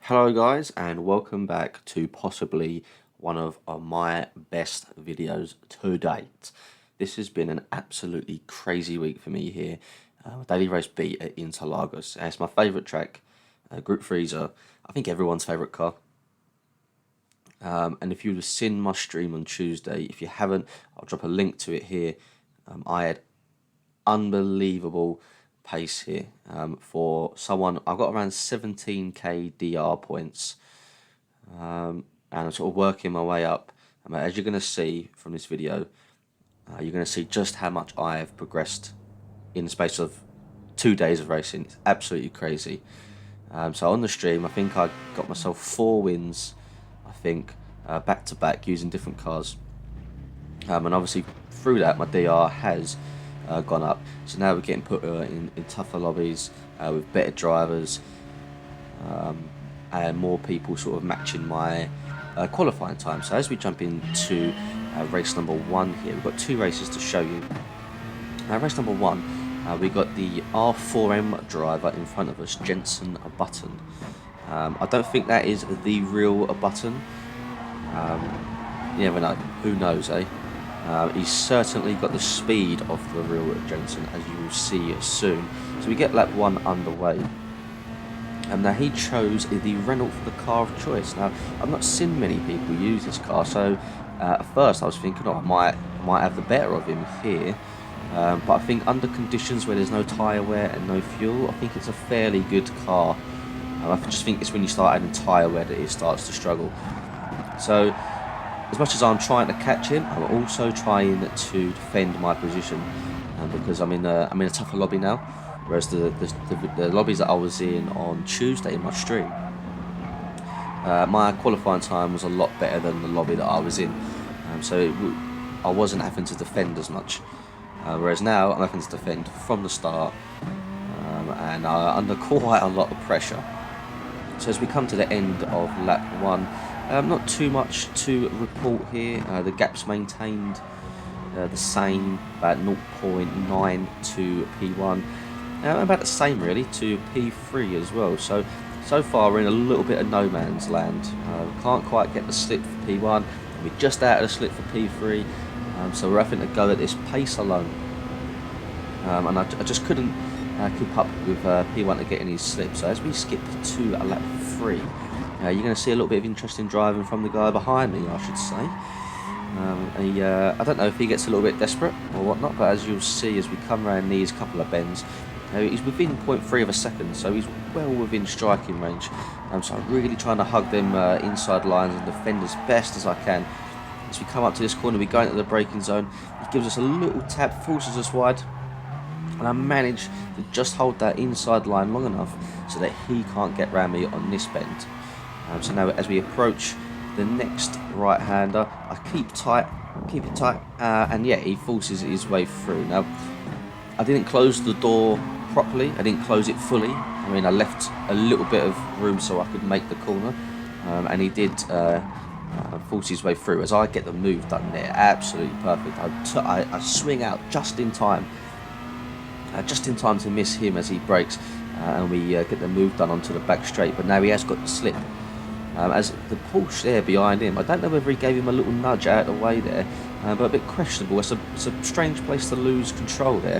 Hello guys, and welcome back to possibly one of my best videos to date. This has been an absolutely crazy week for me here. Daily Race Beat at Interlagos. It's my favourite track, Group 3's I think everyone's favourite car. And if you've seen my stream on Tuesday, if you haven't, I'll drop a link to it here. I had unbelievable pace here for someone. I've got around 17k DR points, and I'm sort of working my way up. As you're going to see from this video, you're going to see just how much I have progressed in the space of 2 days of racing. It's absolutely crazy. So on the stream, I think I got myself 4 wins, I think, back to back using different cars. And obviously through that, my DR has gone up. So now we're getting put in tougher lobbies with better drivers, and more people sort of matching my qualifying time. So as we jump into race number 1 here, we've got 2 races to show you. Race number 1, we got the R4M driver in front of us, Jenson Button. I don't think that is the real Button. You never know. Who knows, eh? He's certainly got the speed of the real Jenson, as you will see soon. So we get lap 1 underway. And now he chose the Renault for the car of choice. Now, I've not seen many people use this car, so at first I was thinking, oh, I might have the better of him here. But I think under conditions where there's no tyre wear and no fuel, I think it's a fairly good car. I just think it's when you start adding tyre wear that it starts to struggle. So, as much as I'm trying to catch him, I'm also trying to defend my position, because I'm in a tougher lobby now. Whereas the lobbies that I was in on Tuesday in my stream, my qualifying time was a lot better than the lobby that I was in, so I wasn't having to defend as much. Whereas now I'm having to defend from the start, and under quite a lot of pressure. So as we come to the end of lap 1. Not too much to report here. The gap's maintained the same, about 0.9 to P1. About the same really to P3 as well. So far we're in a little bit of no man's land. Can't quite get the slip for P1. We're just out of the slip for P3. So we're having to go at this pace alone. And I just couldn't keep up with P1 to get any slip. So as we skip to lap 3, you're going to see a little bit of interesting driving from the guy behind me, I should say. I don't know if he gets a little bit desperate or whatnot, but as you'll see as we come around these couple of bends, he's within 0.3 of a second, so he's well within striking range. So I'm really trying to hug them inside lines and defend as best as I can. As we come up to this corner, we go into the braking zone. He gives us a little tap, forces us wide, and I manage to just hold that inside line long enough so that he can't get round me on this bend. So now as we approach the next right-hander, I keep it tight, and yeah, he forces his way through. Now, I didn't close the door properly, I didn't close it fully. I mean, I left a little bit of room so I could make the corner, and he did force his way through. As I get the move done there, absolutely perfect. I swing out just in time to miss him as he brakes, and we get the move done onto the back straight. But now he has got the slip. As the Porsche there behind him, I don't know whether he gave him a little nudge out of the way there, but a bit questionable. It's a strange place to lose control there.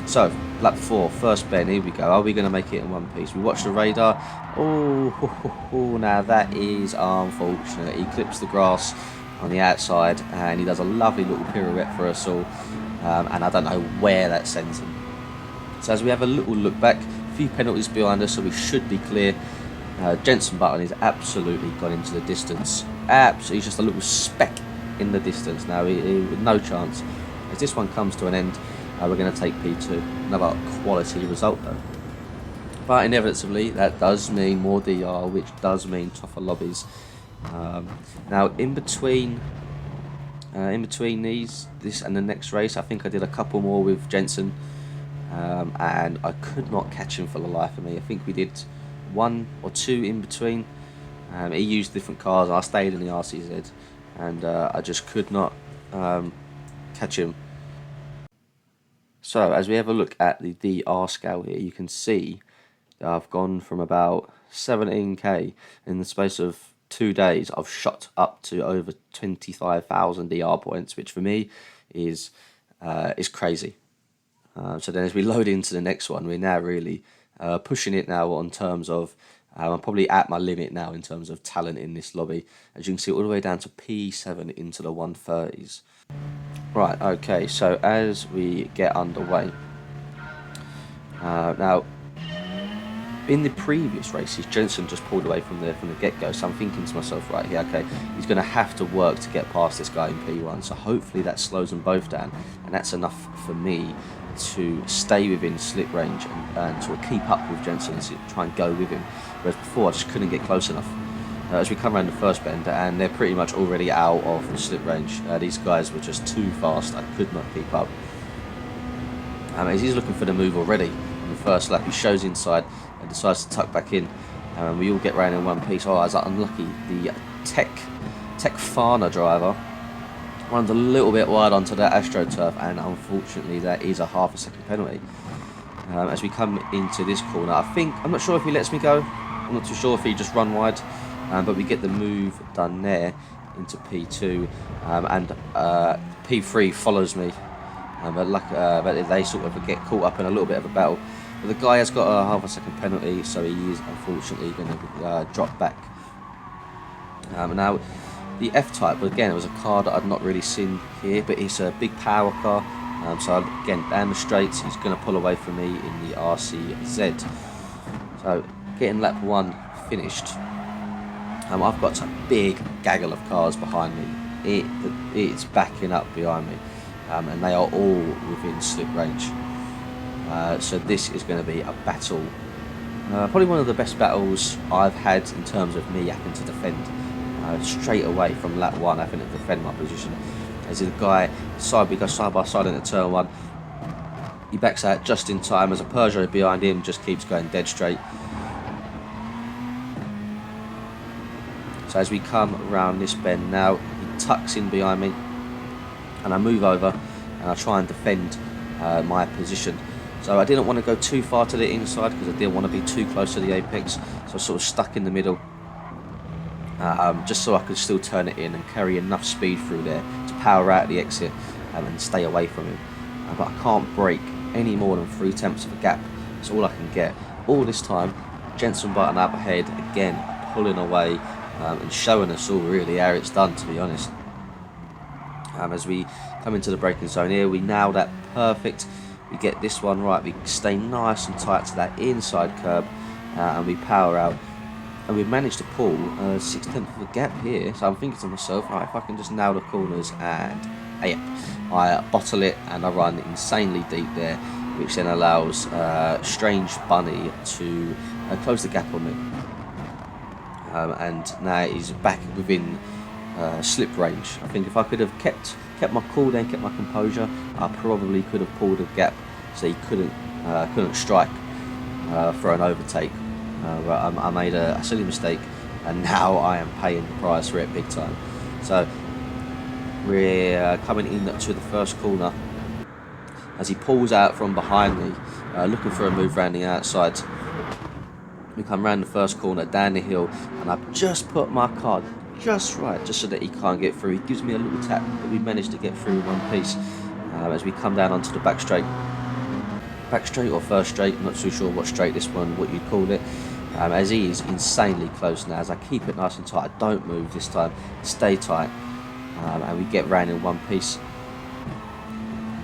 So, lap 4, first bend, here we go. Are we going to make it in one piece? We watch the radar. Oh, now that is unfortunate. He clips the grass on the outside, and he does a lovely little pirouette for us all, and I don't know where that sends him. So as we have a little look back, a few penalties behind us, so we should be clear. Jenson Button is absolutely gone into the distance. Absolutely, he's just a little speck in the distance now. He with no chance. As this one comes to an end, we're going to take P2. Another quality result though. But inevitably, that does mean more DR, which does mean tougher lobbies. Now, in between this and the next race, I think I did a couple more with Jenson, and I could not catch him for the life of me. I think we did 1 or 2 in between. He used different cars, I stayed in the RCZ, and I just could not catch him. So as we have a look at the DR scale here, you can see I've gone from about 17k in the space of 2 days. I've shot up to over 25,000 ER points, which for me is crazy. So then as we load into the next one, we're now really pushing it now on terms of, I'm probably at my limit now in terms of talent in this lobby. As you can see, all the way down to P7 into the 130s. Right, okay, so as we get underway, now, in the previous races, Jensen just pulled away from the get-go, so I'm thinking to myself, right here, okay, he's going to have to work to get past this guy in P1, so hopefully that slows them both down, and that's enough for me to stay within slip range and to keep up with Jensen and try and go with him, whereas before I just couldn't get close enough. As we come around the first bend, and they're pretty much already out of the slip range, these guys were just too fast, I could not keep up. As he's looking for the move already on the first lap, he shows inside and decides to tuck back in, and we all get round in one piece. Oh, I was unlucky. The Tech Fana driver runs a little bit wide onto that AstroTurf, and unfortunately that is a half a second penalty. As we come into this corner, I'm not sure if he lets me go, I'm not too sure if he just run wide, but we get the move done there into P2, and P3 follows me. But they sort of get caught up in a little bit of a battle. But the guy has got a half a second penalty, so he is unfortunately going to drop back. Now, the F-Type, again, it was a car that I'd not really seen here, but it's a big power car. So again, down the straights, he's going to pull away from me in the RCZ. So getting lap 1 finished. I've got a big gaggle of cars behind me. It's backing up behind me. And they are all within slip range. So this is going to be a battle. Probably one of the best battles I've had in terms of me having to defend. Straight away from lap 1, having to defend my position. As the guy, we go side by side into turn 1. He backs out just in time as a Peugeot behind him just keeps going dead straight. So as we come around this bend now, he tucks in behind me. And I move over and I try and defend my position. So I didn't want to go too far to the inside because I didn't want to be too close to the apex. So I sort of stuck in the middle, just so I could still turn it in and carry enough speed through there to power out the exit and stay away from him. But I can't break any more than 3/10 of a gap. That's all I can get. All this time, Jensen Button up ahead, again pulling away and showing us all really how it's done, to be honest. As we come into the braking zone here, we nail that perfect. We get this one right. We stay nice and tight to that inside curb, and we power out. And we've managed to pull 6/10 of a gap here. So I'm thinking to myself, right, if I can just nail the corners and I bottle it and I run insanely deep there, which then allows Strange Bunny to close the gap on me. And now he's back within slip range. I think if I could have kept my cool then, kept my composure, I probably could have pulled a gap so he couldn't strike for an overtake. But I made a silly mistake, and now I am paying the price for it big time. So we're coming in to the first corner as he pulls out from behind me, looking for a move around the outside. We come round the first corner, down the hill, and I've just put my car just right, just so that he can't get through. He gives me a little tap, but we managed to get through in one piece. As we come down onto the back straight or first straight, I'm not too sure what straight this one, what you'd call it. As he is insanely close now, as I keep it nice and tight, I don't move this time, stay tight, and we get round in one piece.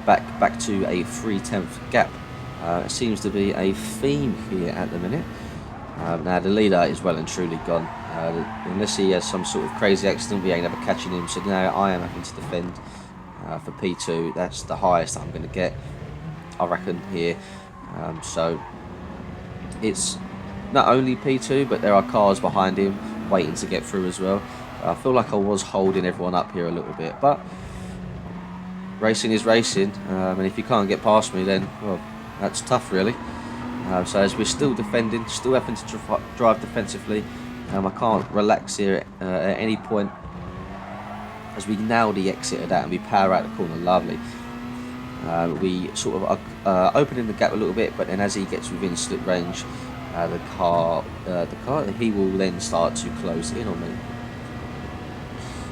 Back to a 3/10 gap. It seems to be a theme here at the minute. Now the leader is well and truly gone. Unless he has some sort of crazy accident, we ain't ever catching him. So now I am having to defend for P2. That's the highest I'm going to get, I reckon, here. So it's not only P2, but there are cars behind him waiting to get through as well. I feel like I was holding everyone up here a little bit, but racing is racing, and if you can't get past me, then, well, that's tough, really. So as we're still defending, still having to drive defensively, I can't relax here at any point. As we nail the exit of that and we power out the corner, lovely. We sort of opening the gap a little bit, but then as he gets within slip range, he will then start to close in on me.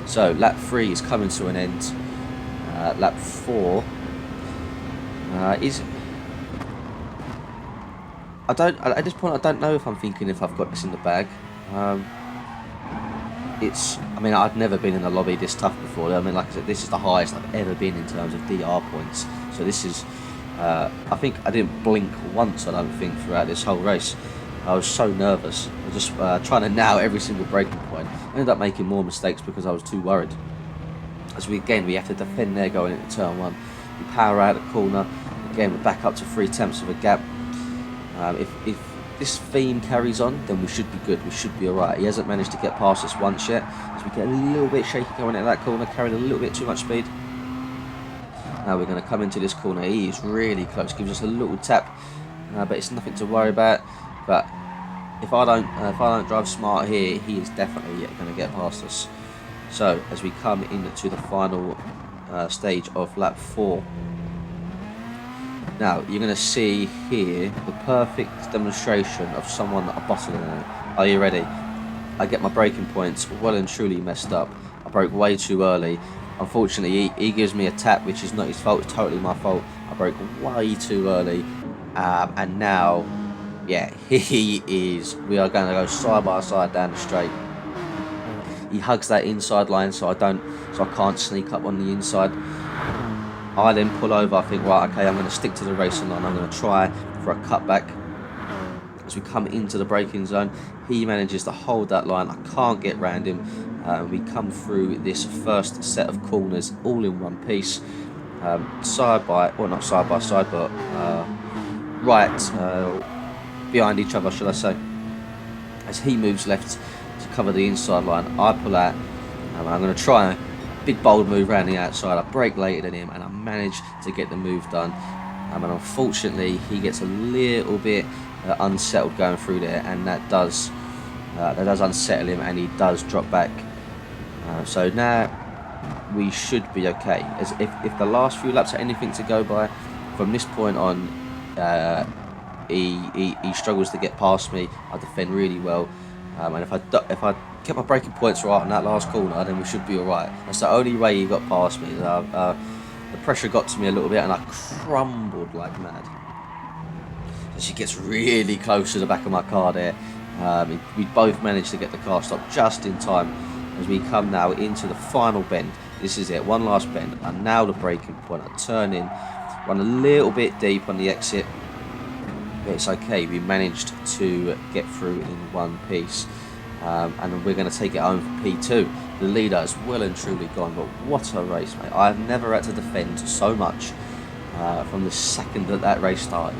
So lap 3 is coming to an end. Lap 4 is. At this point, I don't know if I'm thinking if I've got this in the bag. I mean, I've never been in a lobby this tough before. I mean, like I said, this is the highest I've ever been in terms of DR points. So this is, I think I didn't blink once, I don't think, throughout this whole race. I was so nervous. I was just trying to nail every single braking point. I ended up making more mistakes because I was too worried. As we have to defend there going into turn 1. We power out the corner. Again, we're back up to 3/10 of a gap. If this theme carries on, then we should be good. We should be alright. He hasn't managed to get past us once yet. As we get a little bit shaky going into that corner, carrying a little bit too much speed. Now we're going to come into this corner. He is really close. Gives us a little tap, but it's nothing to worry about. But if I don't drive smart here, he is definitely going to get past us. So as we come into the final stage of lap 4. Now, you're going to see here the perfect demonstration of someone bottling it. Are you ready? I get my braking points well and truly messed up. I broke way too early. Unfortunately, he gives me a tap, which is not his fault, it's totally my fault. I broke way too early. And now, yeah, we are going to go side by side down the straight. He hugs that inside line so I can't sneak up on the inside. I then pull over. I think, right, okay, I'm going to stick to the racing line. I'm going to try for a cutback. As we come into the braking zone, he manages to hold that line. I can't get round him. We come through this first set of corners all in one piece. Side by, well, not side by side, but right behind each other, should I say. As he moves left to cover the inside line, I pull out. I'm going to try a big bold move around the outside. I brake later than him and I manage to get the move done. And unfortunately, he gets a little bit unsettled going through there, and that does unsettle him, and he does drop back. So now we should be okay. As if the last few laps are anything to go by, from this point on, he struggles to get past me. I defend really well, and if I get my braking points right on that last corner, then we should be alright. That's the only way he got past me. The pressure got to me a little bit and I crumbled like mad. So she gets really close to the back of my car there. We both managed to get the car stopped just in time as we come now into the final bend. This is it, one last bend. I nail the braking point, I turn in, run a little bit deep on the exit. But it's okay, we managed to get through in one piece. And we're going to take it home for P2. The leader is well and truly gone, but what a race, mate. I've never had to defend so much from the second that race started.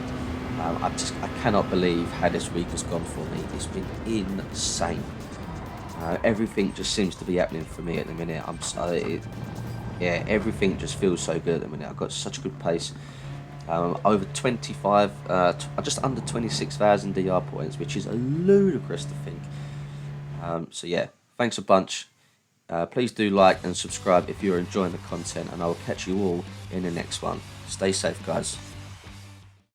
I cannot believe how this week has gone for me. It's been insane. Everything just seems to be happening for me at the minute. Everything just feels so good at the minute. I've got such a good pace. Over 25, just under 26,000 DR points, which is ludicrous to think. So yeah, thanks a bunch. Please do like and subscribe if you're enjoying the content, and I will catch you all in the next one. Stay safe, guys.